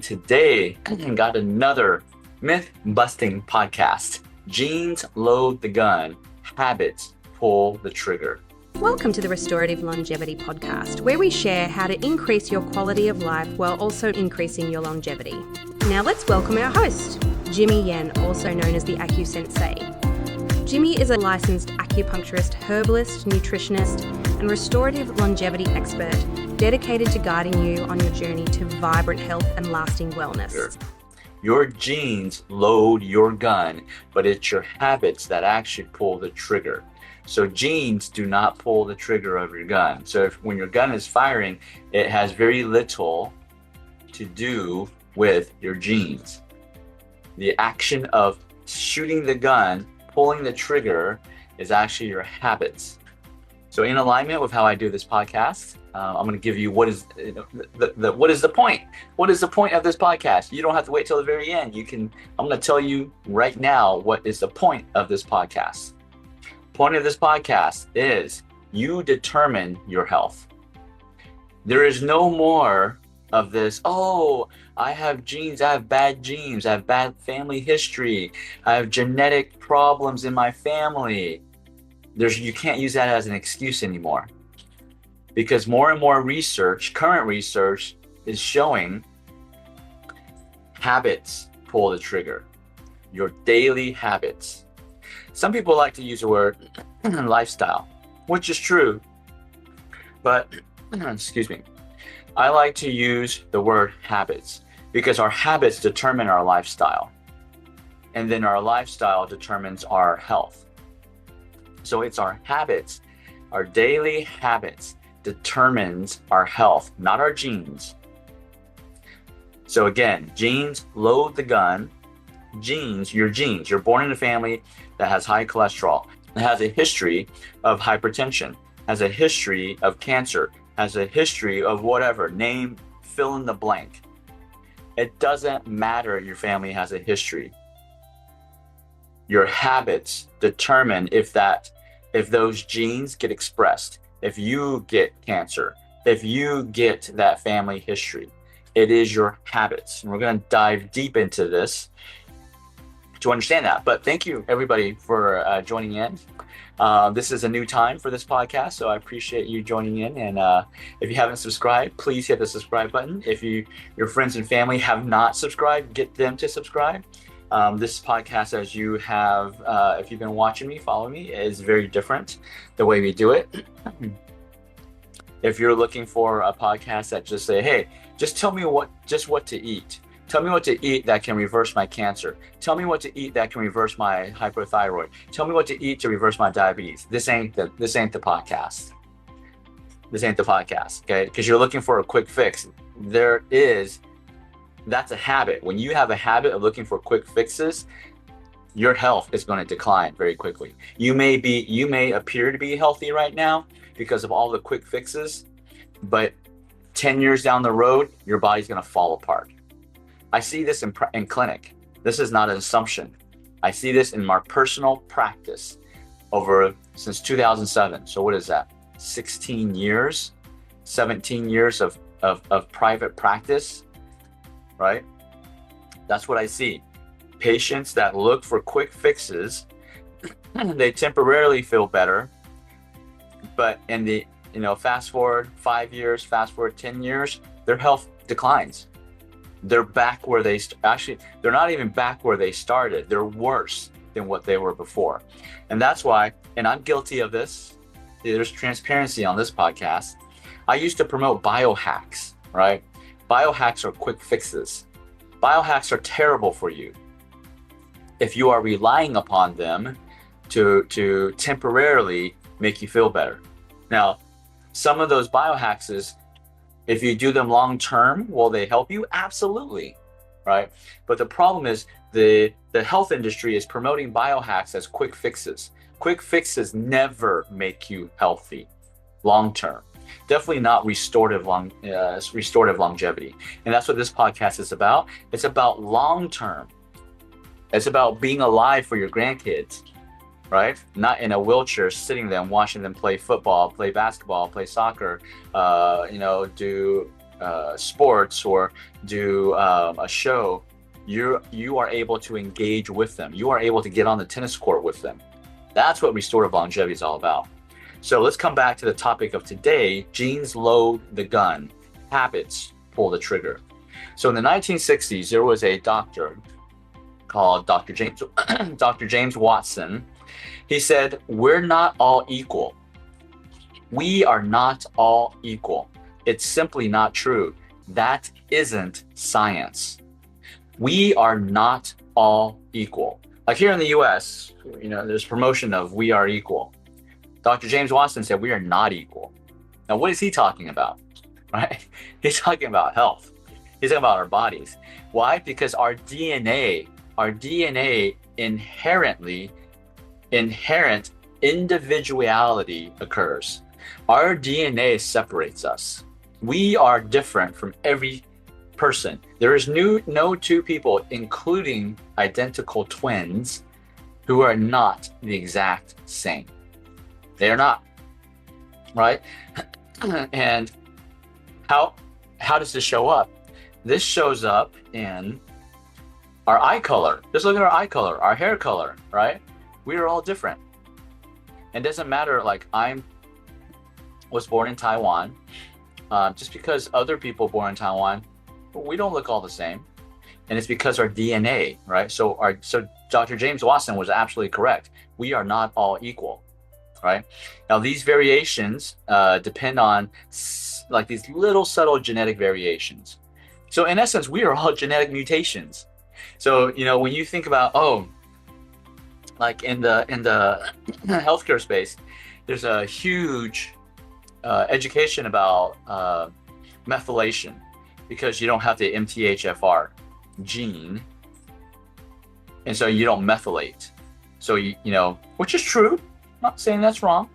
Today, I got another myth-busting podcast. Genes load the gun, habits pull the trigger. Welcome to the Restorative Longevity Podcast, where we share how to increase your quality of life while also increasing your longevity. Now let's welcome our host, Jimmy Yen, also known as the AcuSensei. Jimmy is a licensed acupuncturist, herbalist, nutritionist, and restorative longevity expert dedicated to guiding you on your journey to vibrant health and lasting wellness. Your genes load your gun, but it's your habits that actually pull the trigger. So genes do not pull the trigger of your gun. So when your gun is firing, it has very little to do with your genes. The action of shooting the gun, pulling the trigger, is actually your habits. So in alignment with how I do this podcast, I'm going to give you what is the point? What is the point of this podcast? You don't have to wait till the very end. I'm going to tell you right now what is the point of this podcast. Point of this podcast is you determine your health. There is no more of this, I have genes, I have bad genes, I have bad family history, I have genetic problems in my family. You can't use that as an excuse anymore, because more and more research, current research, is showing habits pull the trigger. Your daily habits. Some people like to use the word lifestyle, which is true, but excuse me, I like to use the word habits because our habits determine our lifestyle, and then our lifestyle determines our health. So it's our habits, our daily habits determines our health, not our genes. So again, genes load the gun. You're born in a family that has high cholesterol, that has a history of hypertension, has a history of cancer, has a history of whatever, name, fill in the blank. It doesn't matter your family has a history. Your habits determine if those genes get expressed, if you get cancer, if you get that family history. It is your habits. And we're going to dive deep into this to understand that. But thank you, everybody, for joining in. This is a new time for this podcast, so I appreciate you joining in. And if you haven't subscribed, please hit the subscribe button. If your friends and family have not subscribed, get them to subscribe. This podcast, as you have, if you've been watching me, follow me, is very different the way we do it. If you're looking for a podcast that just say, hey, just tell me what to eat. Tell me what to eat that can reverse my cancer. Tell me what to eat that can reverse my hypothyroid. Tell me what to eat to reverse my diabetes. This ain't the podcast. This ain't the podcast, okay? Because you're looking for a quick fix. That's a habit. When you have a habit of looking for quick fixes, your health is going to decline very quickly. You may appear to be healthy right now because of all the quick fixes, but 10 years down the road, your body's going to fall apart. I see this in clinic. This is not an assumption. I see this in my personal practice since 2007. So what is that? 16 years, 17 years of private practice, right? That's what I see. Patients that look for quick fixes, they temporarily feel better, but fast forward 5 years, fast forward 10 years, their health declines. They're back where they're not even back where they started. They're worse than what they were before. And that's why, and I'm guilty of this, there's transparency on this podcast. I used to promote biohacks, right? Biohacks are quick fixes. Biohacks are terrible for you if you are relying upon them to temporarily make you feel better. Now, some of those biohacks, if you do them long term, will they help you? Absolutely, right? But the problem is the health industry is promoting biohacks as quick fixes. Quick fixes never make you healthy long term. Definitely not restorative longevity. And that's what this podcast is about. It's about long term. It's about being alive for your grandkids, right? Not in a wheelchair, sitting there and watching them play football, play basketball, play soccer, do sports or do a show, you are able to engage with them. You are able to get on the tennis court with them. That's what restorative longevity is all about. So let's come back to the topic of today. Genes load the gun, habits pull the trigger. So in the 1960s, there was a doctor called Dr. James Watson. He said, we're not all equal. We are not all equal. It's simply not true. That isn't science. We are not all equal. Like here in the US, there's promotion of we are equal. Dr. James Watson said we are not equal. Now, what is he talking about? Right? He's talking about health. He's talking about our bodies. Why? Because our DNA inherent individuality occurs. Our DNA separates us. We are different from every person. There is no two people, including identical twins, who are not the exact same. They are not, right? And how does this show up? This shows up in our eye color. Just look at our eye color, our hair color, right? We are all different. It doesn't matter, like I was born in Taiwan. Just because other people born in Taiwan, we don't look all the same. And it's because our DNA, right? So Dr. James Watson was absolutely correct. We are not all equal, right? Now these variations depend on like these little subtle genetic variations. So in essence, we are all genetic mutations. So, when you think about, like in the healthcare space, there's a huge education about methylation, because you don't have the MTHFR gene, and so you don't methylate. So which is true. I'm not saying that's wrong,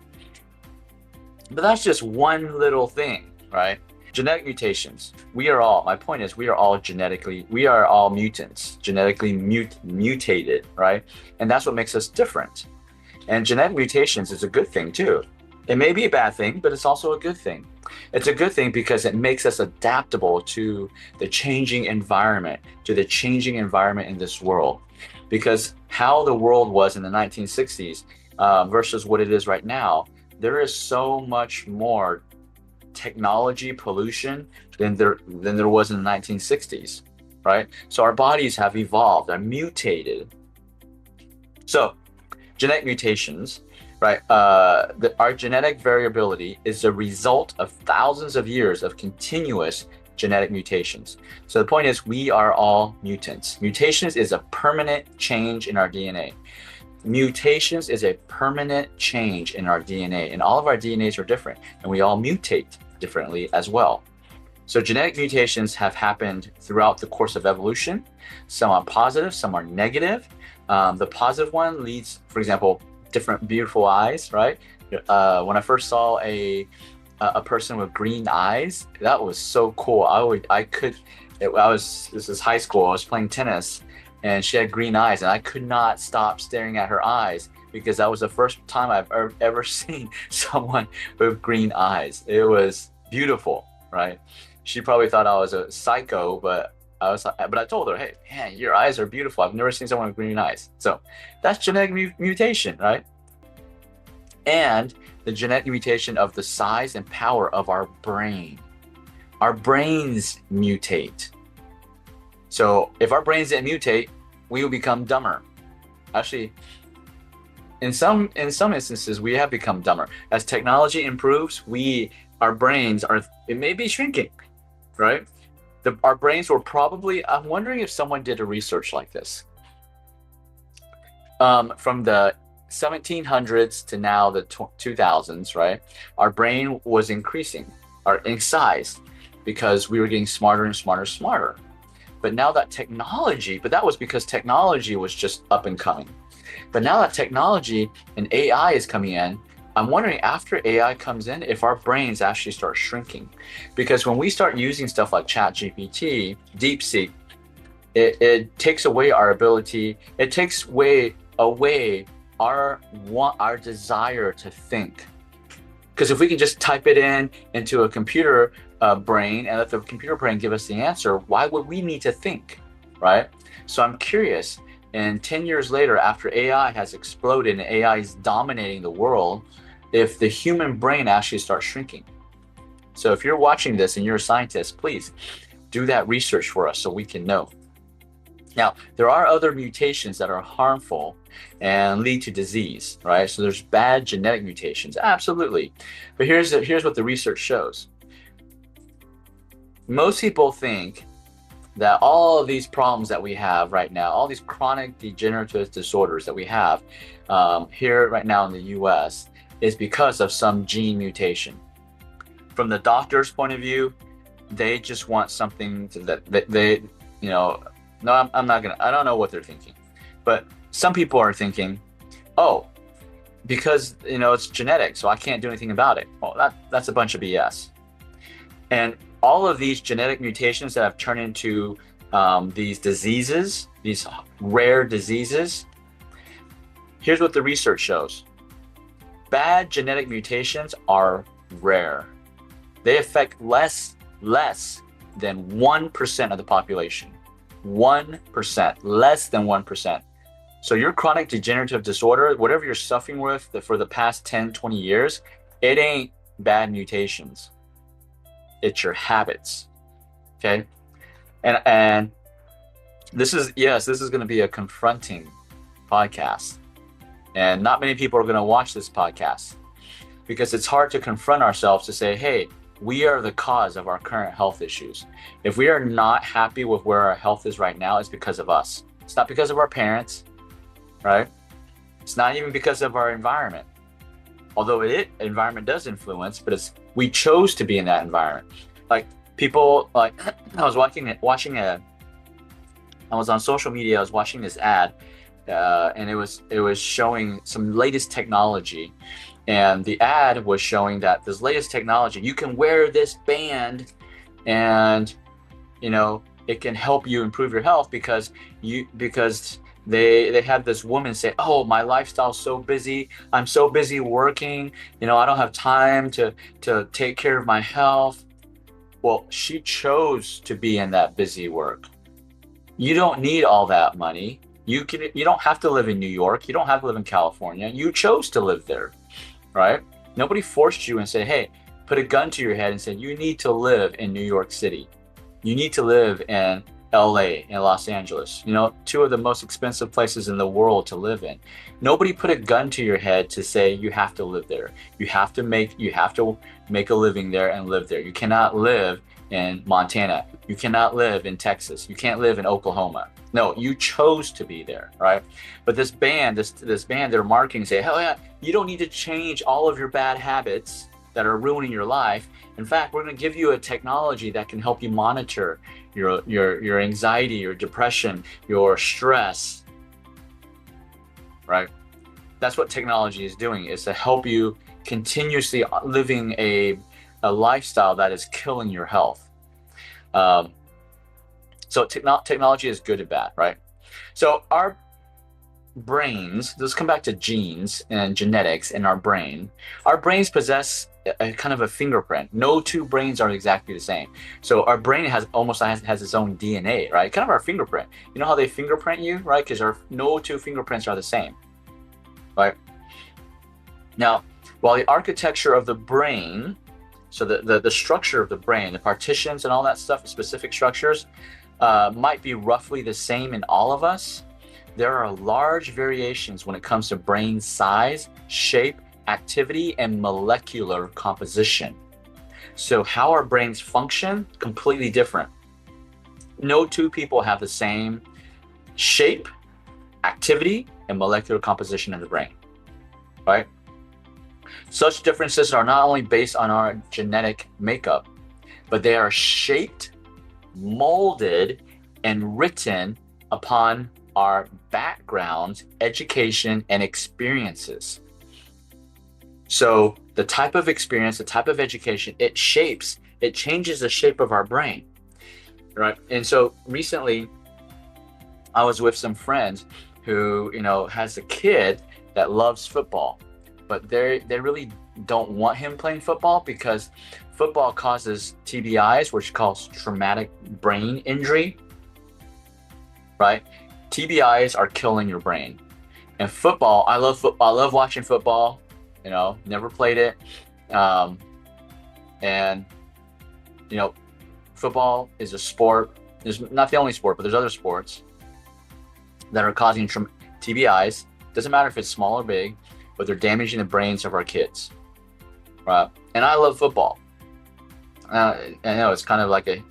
but that's just one little thing, right? Genetic mutations. My point is, we are all mutants, genetically mutated, right? And that's what makes us different. And genetic mutations is a good thing too. It may be a bad thing, but it's also a good thing. It's a good thing because it makes us adaptable to the changing environment, in this world. Because how the world was in the 1960s versus what it is right now, there is so much more technology pollution than there was in the 1960s, right? So our bodies have evolved, are mutated. So genetic mutations, right? Our genetic variability is the result of thousands of years of continuous genetic mutations. So the point is, we are all mutants. Mutations is a permanent change in our DNA. Mutations is a permanent change in our DNA, and all of our DNAs are different, and we all mutate differently as well. So genetic mutations have happened throughout the course of evolution. Some are positive, some are negative. The positive one leads, for example, different beautiful eyes, right? When I first saw a person with green eyes, that was so cool. This is high school, I was playing tennis, and she had green eyes, and I could not stop staring at her eyes, because that was the first time I've ever seen someone with green eyes. It was beautiful, right? She probably thought I was a psycho, but I told her, hey, man, your eyes are beautiful. I've never seen someone with green eyes. So that's genetic mutation, right? And the genetic mutation of the size and power of our brain. Our brains mutate. So if our brains didn't mutate, we will become dumber. Actually, in some instances, we have become dumber. As technology improves, our brains it may be shrinking, right? Our brains were probably, I'm wondering if someone did a research like this. From the 1700s to now the 2000s, right? Our brain was increasing in size because we were getting smarter and smarter. But now that that was because technology was just up and coming. But now that technology and AI is coming in, I'm wondering, after AI comes in, if our brains actually start shrinking. Because when we start using stuff like ChatGPT, DeepSeek, it takes away our ability, it takes away our desire to think. Because if we can just type it into a computer, brain and let the computer brain give us the answer, why would we need to think, right? So I'm curious, and 10 years later, after AI has exploded and AI is dominating the world, if the human brain actually starts shrinking. So if you're watching this and you're a scientist, please do that research for us so we can know. Now, there are other mutations that are harmful and lead to disease, right? So there's bad genetic mutations, absolutely. But here's what the research shows. Most people think that all of these problems that we have right now, all these chronic degenerative disorders that we have here right now in the US, is because of some gene mutation. From the doctor's point of view, they just want something that they, no, I'm not gonna, I don't know what they're thinking. But some people are thinking, oh, because, it's genetic, so I can't do anything about it. Well, that's a bunch of BS. And all of these genetic mutations that have turned into these diseases, these rare diseases, here's what the research shows. Bad genetic mutations are rare. They affect less than 1% of the population. 1%, less than 1%. So your chronic degenerative disorder, whatever you're suffering with for the past 10, 20 years, it ain't bad mutations. It's your habits, okay? And this is going to be a confronting podcast. And not many people are going to watch this podcast because it's hard to confront ourselves to say, hey, we are the cause of our current health issues. If we are not happy with where our health is right now, it's because of us. It's not because of our parents, right? It's not even because of our environment. Although environment does influence, but we chose to be in that environment. Like people, I was on social media, I was watching this ad, and it was showing some latest technology. And the ad was showing that this latest technology, you can wear this band and, it can help you improve your health because they had this woman say, oh, my lifestyle's so busy. I'm so busy working. I don't have time to take care of my health. Well, she chose to be in that busy work. You don't need all that money. You don't have to live in New York. You don't have to live in California. You chose to live there, right? Nobody forced you and said, hey, put a gun to your head and said, you need to live in New York City. You need to live in LA and Los Angeles, two of the most expensive places in the world to live in. Nobody put a gun to your head to say you have to live there. You have to make a living there and live there. You cannot live in Montana. You cannot live in Texas. You can't live in Oklahoma. No, you chose to be there, right? But this band, they're marketing, say, hell yeah, you don't need to change all of your bad habits that are ruining your life. In fact, we're going to give you a technology that can help you monitor your anxiety, your depression, your stress, right? That's what technology is doing, is to help you continuously living a lifestyle that is killing your health. So technology is good and bad, right? So our brains, let's come back to genes and genetics in our brain. Our brains possess a kind of a fingerprint. No two brains are exactly the same. So our brain has its own DNA, right? Kind of our fingerprint. You know how they fingerprint you, right? Because no two fingerprints are the same, right? Now, while the architecture of the brain, so the structure of the brain, the partitions and all that stuff, specific structures, might be roughly the same in all of us, there are large variations when it comes to brain size, shape, activity, and molecular composition. So how our brains function, completely different. No two people have the same shape, activity, and molecular composition in the brain, right? Such differences are not only based on our genetic makeup, but they are shaped, molded, and written upon our backgrounds, education, and experiences. So the type of experience, the type of education, it changes the shape of our brain, right? And so recently, I was with some friends who, has a kid that loves football. but they really don't want him playing football because football causes TBIs, which cause traumatic brain injury, right? TBIs are killing your brain. And football, I love football. I love watching football. Never played it. And football is a sport. It's not the only sport, but there's other sports that are causing TBIs. Doesn't matter if it's small or big, but they're damaging the brains of our kids, right? And I love football. I know it's kind of like I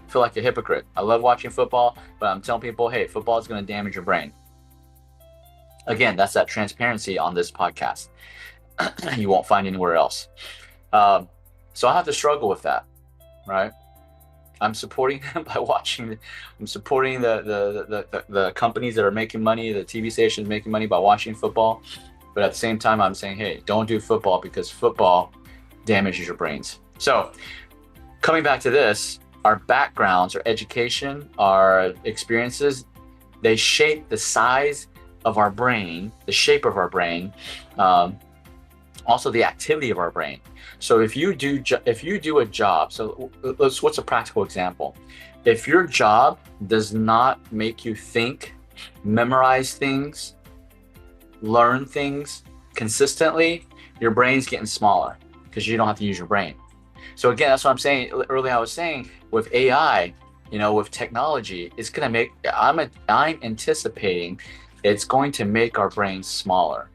feel like a hypocrite. I love watching football, but I'm telling people, hey, football is going to damage your brain. Again, that's that transparency on this podcast. You won't find anywhere else. So I have to struggle with that, right? I'm supporting them by watching. I'm supporting the companies that are making money, the TV stations making money by watching football. But at the same time, I'm saying, hey, don't do football because football damages your brains. So coming back to this, our backgrounds, our education, our experiences, they shape the size of our brain, the shape of our brain, also the activity of our brain. So if you do a job, so what's a practical example? If your job does not make you think, memorize things, learn things consistently, your brain's getting smaller because you don't have to use your brain. So again, that's what I'm saying. Earlier I was saying with AI, with technology, it's going to make, I'm anticipating it's going to make our brains smaller.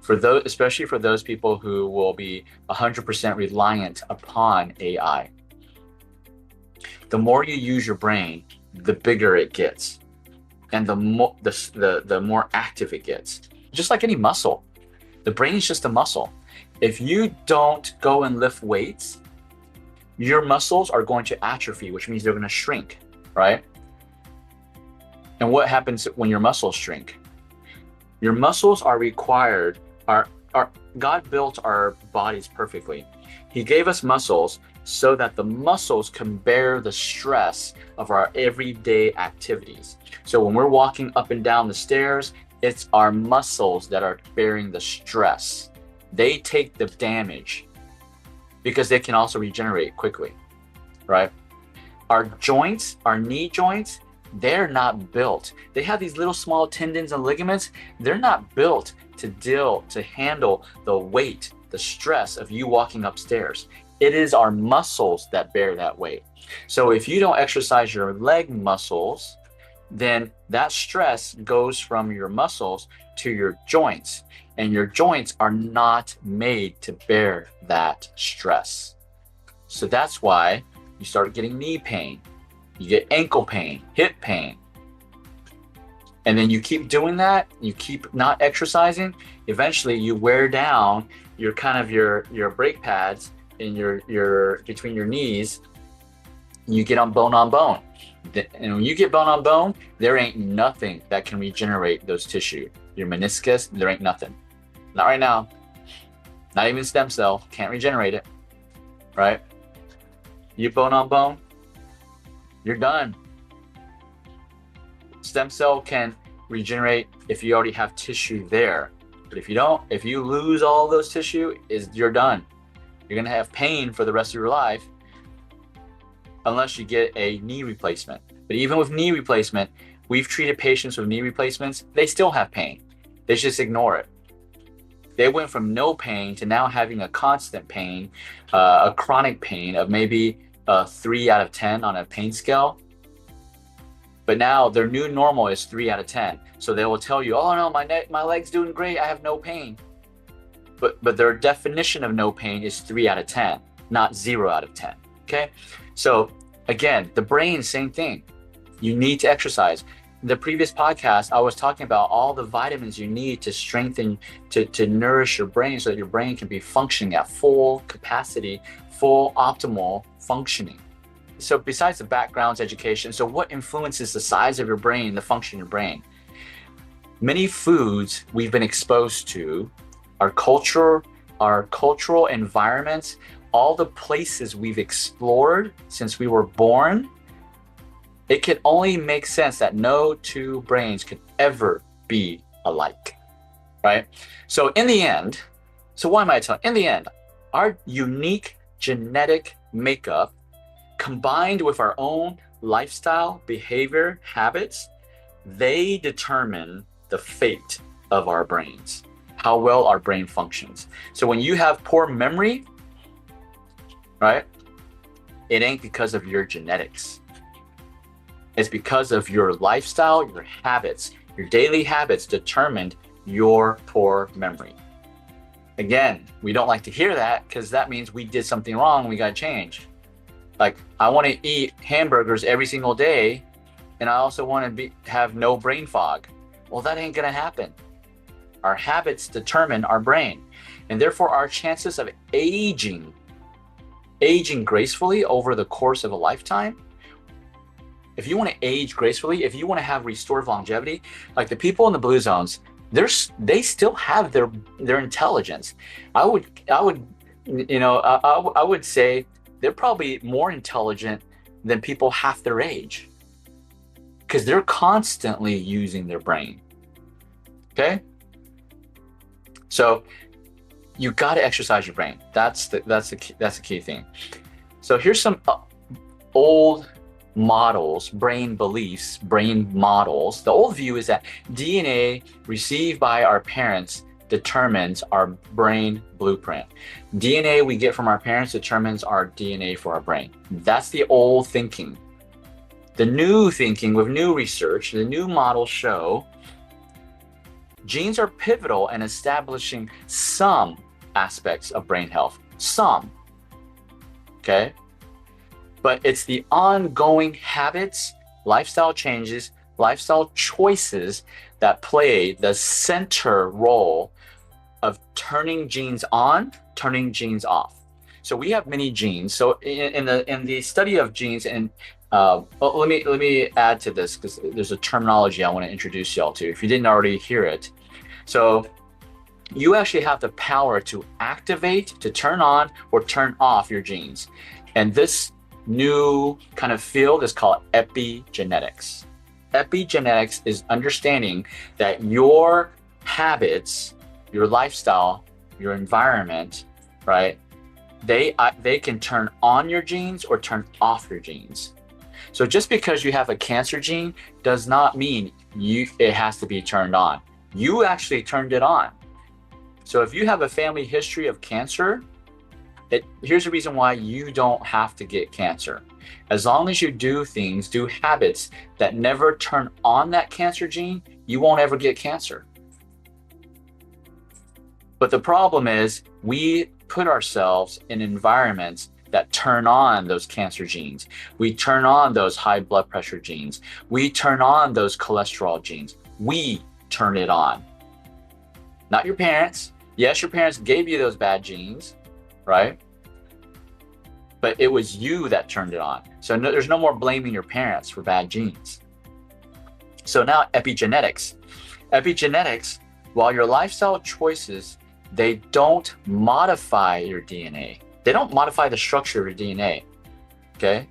For those, especially for those people who will be 100% reliant upon AI. The more you use your brain, the bigger it gets, and the more active it gets. Just like any muscle, the brain is just a muscle. If you don't go and lift weights, your muscles are going to atrophy, which means they're going to shrink, right? And what happens when your muscles shrink? Your muscles are required. God built our bodies perfectly. He gave us muscles so that the muscles can bear the stress of our everyday activities. So when we're walking up and down the stairs, it's our muscles that are bearing the stress. They take the damage because they can also regenerate quickly, right? Our joints, our knee joints, they're not built. They have these little small tendons and ligaments. They're not built to handle the weight, the stress of you walking upstairs. It is our muscles that bear that weight. So if you don't exercise your leg muscles, then that stress goes from your muscles to your joints, and your joints are not made to bear that stress. So that's why you start getting knee pain, you get ankle pain, hip pain. And then you keep doing that, you keep not exercising, eventually you wear down your your brake pads in your between your knees. You get on bone. And when you get bone on bone, there ain't nothing that can regenerate those tissue. Your meniscus, there ain't nothing. Not right now. Not even stem cell, can't regenerate it, right? You bone on bone, you're done. Stem cell can regenerate if you already have tissue there. But if you don't, if you lose all those tissue, you're done. You're gonna have pain for the rest of your life unless you get a knee replacement. But even with knee replacement, we've treated patients with knee replacements, they still have pain. They just ignore it. They went from no pain to now having a constant pain, a chronic pain of maybe 3 out of 10 on a pain scale. But now their new normal is 3 out of 10. So they will tell you, oh no, my leg's doing great, I have no pain. But their definition of no pain is 3 out of 10, not 0 out of 10, okay? So again, the brain, same thing. You need to exercise. In the previous podcast, I was talking about all the vitamins you need to strengthen, to nourish your brain so that your brain can be functioning at full capacity, full optimal functioning. So besides the backgrounds, education, so what influences the size of your brain, the function of your brain? Many foods we've been exposed to, our culture, our cultural environments, all the places we've explored since we were born, it can only make sense that no two brains could ever be alike. right? So in the end, so why am I telling? In the end, our unique genetic makeup combined with our own lifestyle, behavior, habits, they determine the fate of our brains, how well our brain functions. So when you have poor memory, right, it ain't because of your genetics. It's because of your lifestyle, your habits, your daily habits determined your poor memory. Again, we don't like to hear that because that means we did something wrong. We got to change. Like, I want to eat hamburgers every single day, and I also want to have no brain fog. Well, that ain't going to happen. Our habits determine our brain, and therefore our chances of aging gracefully over the course of a lifetime. If you want to age gracefully, if you want to have restorative longevity, like the people in the blue zones, they still have their intelligence. I would say they're probably more intelligent than people half their age, because they're constantly using their brain. Okay, so you got to exercise your brain. That's the key thing. So here's some old models, brain beliefs, brain models. The old view is that DNA received by our parents determines our brain blueprint. DNA we get from our parents determines our DNA for our brain. That's the old thinking. The new thinking with new research, the new models show genes are pivotal in establishing some aspects of brain health. Some. Okay? But it's the ongoing habits, lifestyle changes, lifestyle choices that play the center role of turning genes on, turning genes off. So we have many genes. So in the study of genes, and let me add to this because there's a terminology I want to introduce y'all to if you didn't already hear it. So you actually have the power to activate, to turn on or turn off your genes. And this new kind of field is called epigenetics. Epigenetics is understanding that your habits, your lifestyle, your environment, right? They can turn on your genes or turn off your genes. So just because you have a cancer gene does not mean it has to be turned on. You actually turned it on. So if you have a family history of cancer, here's the reason why you don't have to get cancer. As long as you do habits that never turn on that cancer gene, you won't ever get cancer. But the problem is we put ourselves in environments that turn on those cancer genes. We turn on those high blood pressure genes. We turn on those cholesterol genes. We turn it on. Not your parents. Yes, your parents gave you those bad genes, right? But it was you that turned it on. So there's no more blaming your parents for bad genes. So now epigenetics. Epigenetics, while your lifestyle choices, they don't modify your DNA. They don't modify the structure of your DNA, okay?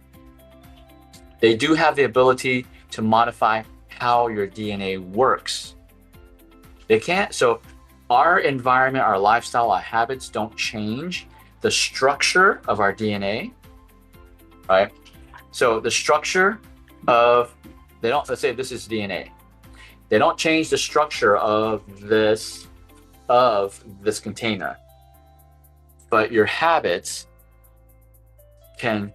They do have the ability to modify how your DNA works. They can't, so our environment, our lifestyle, our habits don't change the structure of our DNA, right? So the structure of, let's say this is DNA. They don't change the structure of this container, but your habits can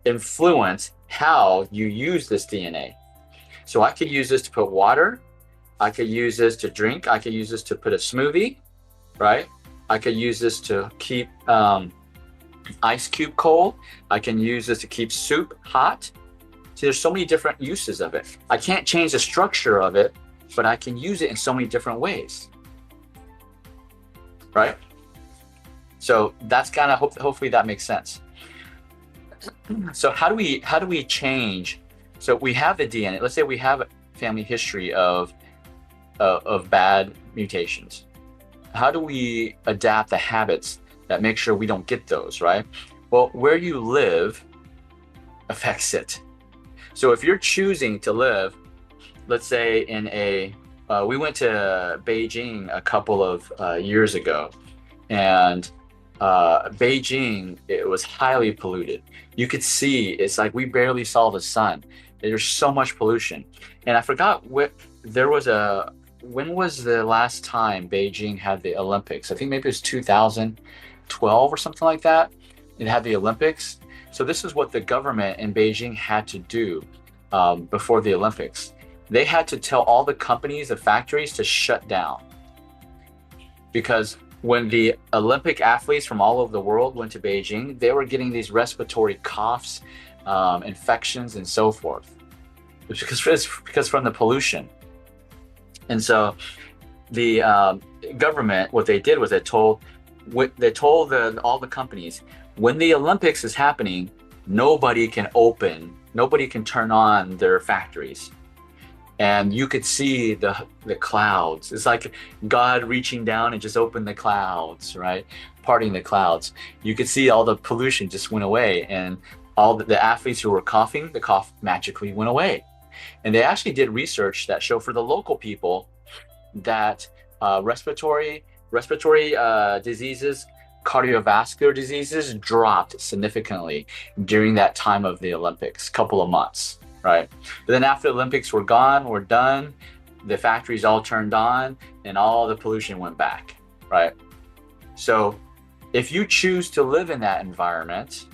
influence how you use this DNA. So I could use this to put water. I could use this to drink. I could use this to put a smoothie, right? I could use this to keep ice cube cold. I can use this to keep soup hot. See, there's so many different uses of it. I can't change the structure of it, but I can use it in so many different ways, right? So that's kind of, hopefully that makes sense. So how do we change? So we have the DNA. Let's say we have a family history of bad mutations. How do we adapt the habits that make sure we don't get those, right? Well, where you live affects it. So if you're choosing to live, let's say in a we went to Beijing a couple of years ago, and Beijing, it was highly polluted. You could see, it's like we barely saw the sun. There's so much pollution. And I forgot when was the last time Beijing had the Olympics? I think maybe it was 2012 or something like that. It had the Olympics. So this is what the government in Beijing had to do before the Olympics. They had to tell all the companies, the factories, to shut down. Because when the Olympic athletes from all over the world went to Beijing, they were getting these respiratory coughs, infections, and so forth. Because from the pollution. And so the government, what they did was they told all the companies, when the Olympics is happening, nobody can turn on their factories. And you could see the clouds. It's like God reaching down and just opened the clouds, right? Parting the clouds. You could see all the pollution just went away, and all the athletes who were coughing, the cough magically went away. And they actually did research that showed for the local people that respiratory diseases, cardiovascular diseases dropped significantly during that time of the Olympics, couple of months. Right. But then after the Olympics were done, the factories all turned on and all the pollution went back. Right. So if you choose to live in that environment,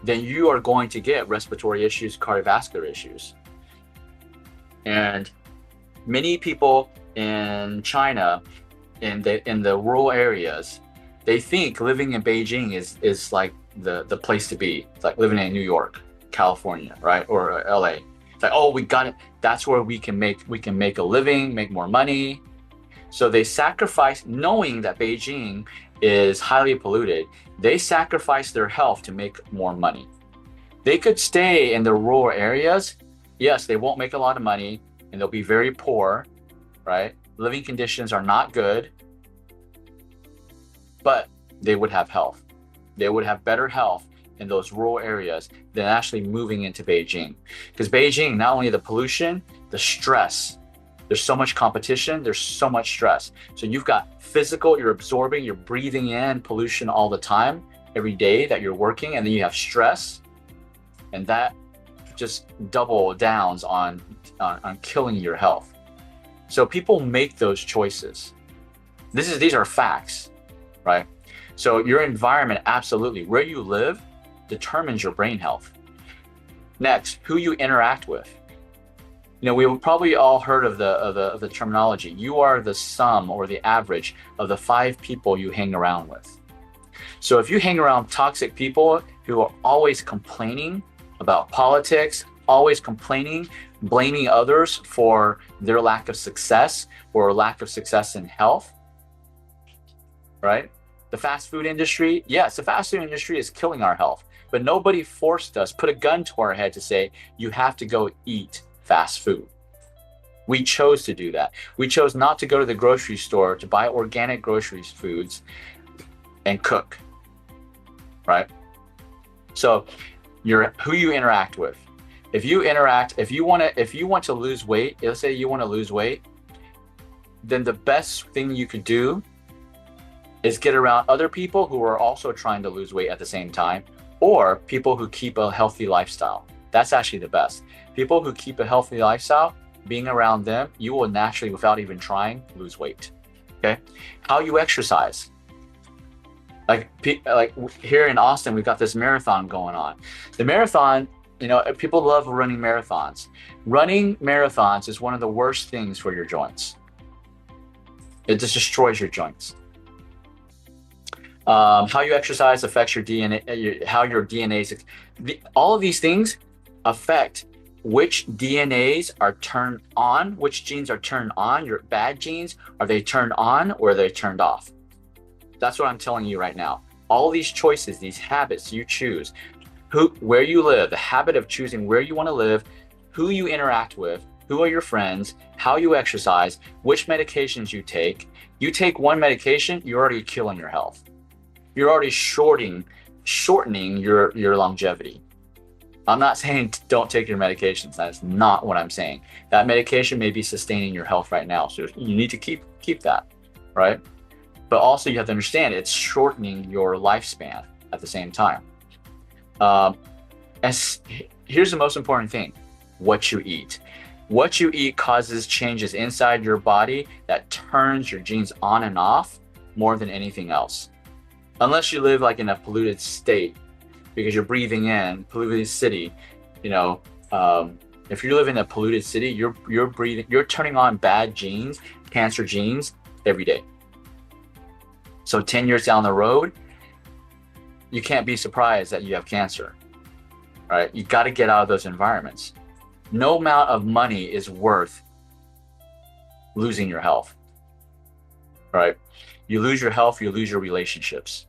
then you are going to get respiratory issues, cardiovascular issues. And many people in China, in the rural areas, they think living in Beijing is like the place to be. It's like living in New York, California, right? Or LA. It's like, oh, we got it. That's where we can make a living, make more money. So they sacrifice, knowing that Beijing is highly polluted, they sacrifice their health to make more money. They could stay in the rural areas. Yes, they won't make a lot of money and they'll be very poor, right? Living conditions are not good, but they would have health. They would have better health in those rural areas than actually moving into Beijing. Because Beijing, not only the pollution, the stress, there's so much competition, there's so much stress. So you've got physical, you're absorbing, you're breathing in pollution all the time, every day that you're working, and then you have stress, and that just double downs on killing your health. So people make those choices. These are facts, right? So your environment, absolutely, where you live determines your brain health. Next, who you interact with. You know, we've probably all heard of the terminology. You are the sum or the average of the 5 people you hang around with. So if you hang around toxic people who are always complaining about politics, always complaining, blaming others for their lack of success or lack of success in health, right? The fast food industry, yes, the fast food industry is killing our health, but nobody forced us, put a gun to our head to say, you have to go eat fast food. We chose to do that. We chose not to go to the grocery store to buy organic grocery foods and cook, right? So who you interact with. If you want to lose weight, let's say you want to lose weight, then the best thing you could do is get around other people who are also trying to lose weight at the same time, or people who keep a healthy lifestyle. That's actually the best. People who keep a healthy lifestyle, being around them, you will naturally, without even trying, lose weight. Okay? How you exercise. Like here in Austin, we've got this marathon going on. The marathon, you know, people love running marathons. Running marathons is one of the worst things for your joints. It just destroys your joints. How you exercise affects your DNA, how your DNAs, all of these things affect which DNAs are turned on, which genes are turned on. Your bad genes, are they turned on or are they turned off? That's what I'm telling you right now. All these choices, these habits you choose, where you live, the habit of choosing where you want to live, who you interact with, who are your friends, how you exercise, which medications you take. You take one medication, you're already killing your health. You're already shortening your longevity. I'm not saying don't take your medications. That's not what I'm saying. That medication may be sustaining your health right now, so you need to keep that, right? But also you have to understand it's shortening your lifespan at the same time. Here's the most important thing: what you eat. What you eat causes changes inside your body that turns your genes on and off more than anything else. Unless you live like in a polluted state, because you're breathing in polluted city, if you live in a polluted city, you're turning on bad genes, cancer genes every day. So 10 years down the road, you can't be surprised that you have cancer, right? You got to get out of those environments. No amount of money is worth losing your health, right? You lose your health, you lose your relationships.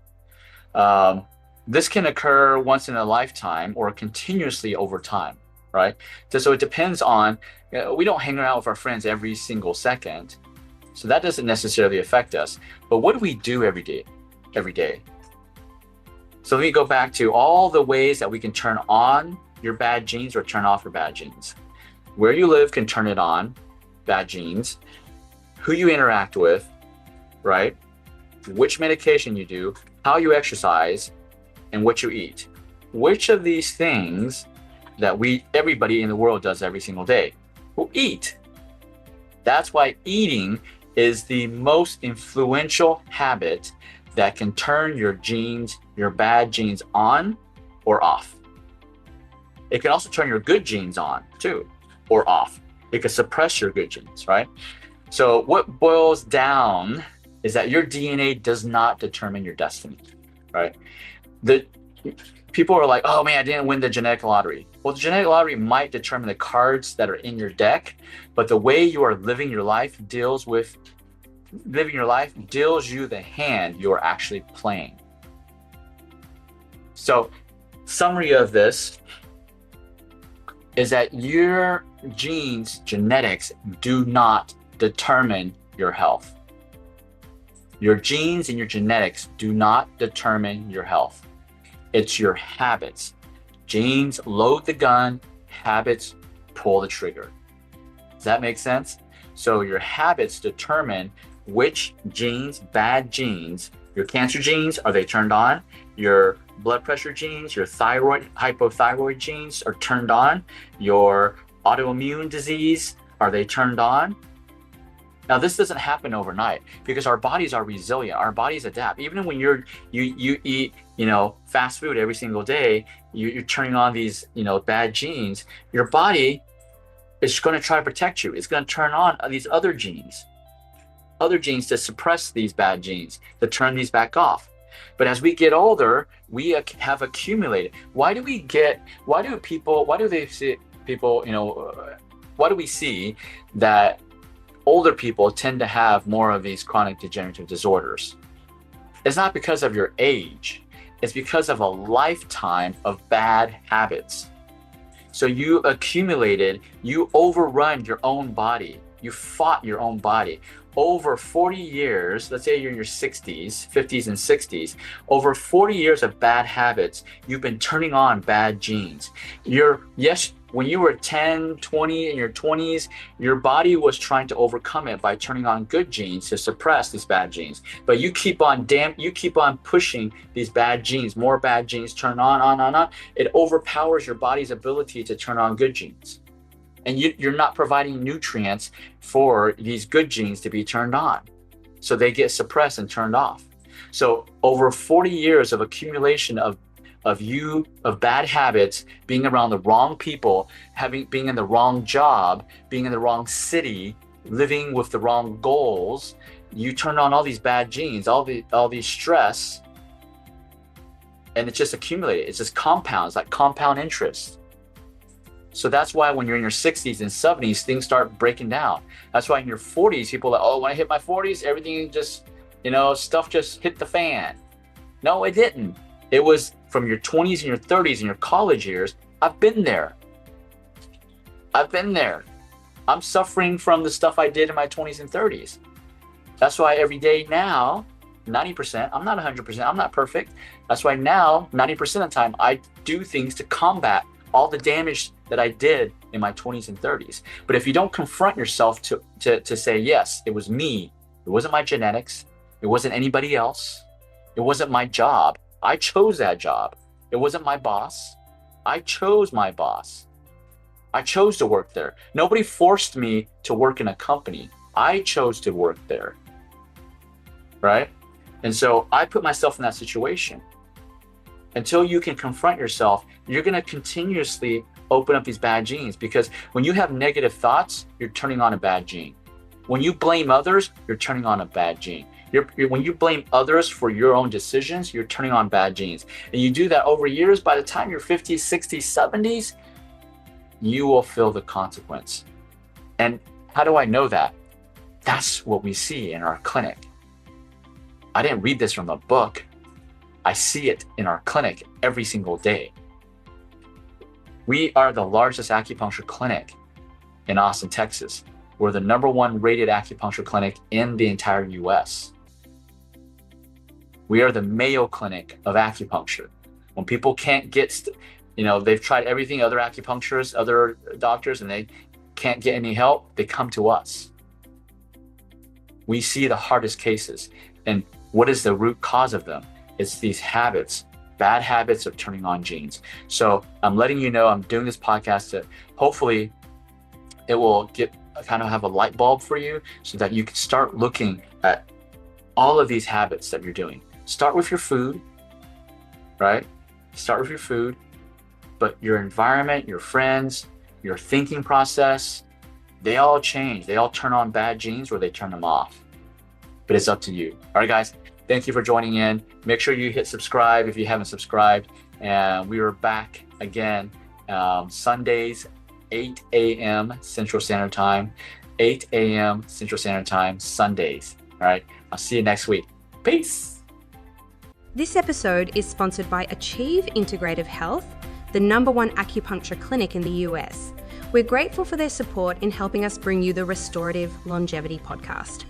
This can occur once in a lifetime or continuously over time, right? So it depends on, we don't hang out with our friends every single second. So that doesn't necessarily affect us. But what do we do every day? So let me go back to all the ways that we can turn on your bad genes or turn off your bad genes. Where you live can turn it on, bad genes. Who you interact with, right? Which medication you do, how you exercise, and what you eat. Which of these things that everybody in the world does every single day? Well, eat. That's why eating is the most influential habit that can turn your genes, your bad genes on or off. It can also turn your good genes on too, or off. It can suppress your good genes, right? So what boils down is that your DNA does not determine your destiny, right? The people are like, oh man, I didn't win the genetic lottery. Well, the genetic lottery might determine the cards that are in your deck, but the way you are living your life deals you the hand you're actually playing. So summary of this is that your genes, genetics, do not determine your health. Your genes and your genetics do not determine your health. It's your habits. Genes load the gun, habits pull the trigger. Does that make sense? So your habits determine which genes, bad genes, your cancer genes, are they turned on? Your blood pressure genes, your thyroid, hypothyroid genes are turned on. Your autoimmune disease, are they turned on? Now, this doesn't happen overnight because our bodies are resilient. Our bodies adapt. Even when you eat, fast food every single day, you're turning on these, bad genes. Your body is going to try to protect you. It's going to turn on these other genes to suppress these bad genes, to turn these back off. But as we get older, we have accumulated. Why do we see that older people tend to have more of these chronic degenerative disorders? It's not because of your age. It's because of a lifetime of bad habits. So you overrun your own body. You fought your own body. Over 40 years, let's say you're in your 60s, 50s and 60s, over 40 years of bad habits, you've been turning on bad genes. When you were 10, 20, in your 20s, your body was trying to overcome it by turning on good genes to suppress these bad genes. But you keep on pushing these bad genes, more bad genes turn on. It overpowers your body's ability to turn on good genes. And you're not providing nutrients for these good genes to be turned on. So they get suppressed and turned off. So over 40 years of accumulation of bad habits, being around the wrong people, being in the wrong job, being in the wrong city, living with the wrong goals, you turn on all these bad genes, all these stress, and it's just accumulated. It's just compounds, like compound interest. So that's why when you're in your 60s and 70s, things start breaking down. That's why in your 40s, people are like, oh, when I hit my 40s, everything just, stuff just hit the fan. No, it didn't. It was from your 20s and your 30s and your college years. I've been there. I'm suffering from the stuff I did in my 20s and 30s. That's why every day now, 90%, I'm not 100%, I'm not perfect. That's why now, 90% of the time, I do things to combat all the damage that I did in my 20s and 30s. But if you don't confront yourself to say, yes, it was me, it wasn't my genetics, it wasn't anybody else, it wasn't my job, I chose that job, it wasn't my boss, I chose my boss, I chose to work there. Nobody forced me to work in a company. I chose to work there, right? And so I put myself in that situation. Until you can confront yourself, you're going to continuously open up these bad genes, because when you have negative thoughts, you're turning on a bad gene. When you blame others, you're turning on a bad gene. When you blame others for your own decisions, you're turning on bad genes. And you do that over years. By the time you're 50s, 60s, 70s, you will feel the consequence. And how do I know that? That's what we see in our clinic. I didn't read this from a book. I see it in our clinic every single day. We are the largest acupuncture clinic in Austin, Texas. We're the #1 rated acupuncture clinic in the entire US. We are the Mayo Clinic of acupuncture. When people can't get, they've tried everything, other acupuncturists, other doctors, and they can't get any help, they come to us. We see the hardest cases. And what is the root cause of them? It's these habits, bad habits of turning on genes. So I'm letting you know I'm doing this podcast to hopefully it will kind of have a light bulb for you so that you can start looking at all of these habits that you're doing. Start with your food, right? Start with your food, but your environment, your friends, your thinking process, they all change. They all turn on bad genes or they turn them off. But it's up to you. All right, guys. Thank you for joining in. Make sure you hit subscribe if you haven't subscribed. And we are back again Sundays, 8 a.m. Central Standard Time, 8 a.m. Central Standard Time, Sundays. All right. I'll see you next week. Peace. This episode is sponsored by Achieve Integrative Health, the #1 acupuncture clinic in the US. We're grateful for their support in helping us bring you the Restorative Longevity Podcast.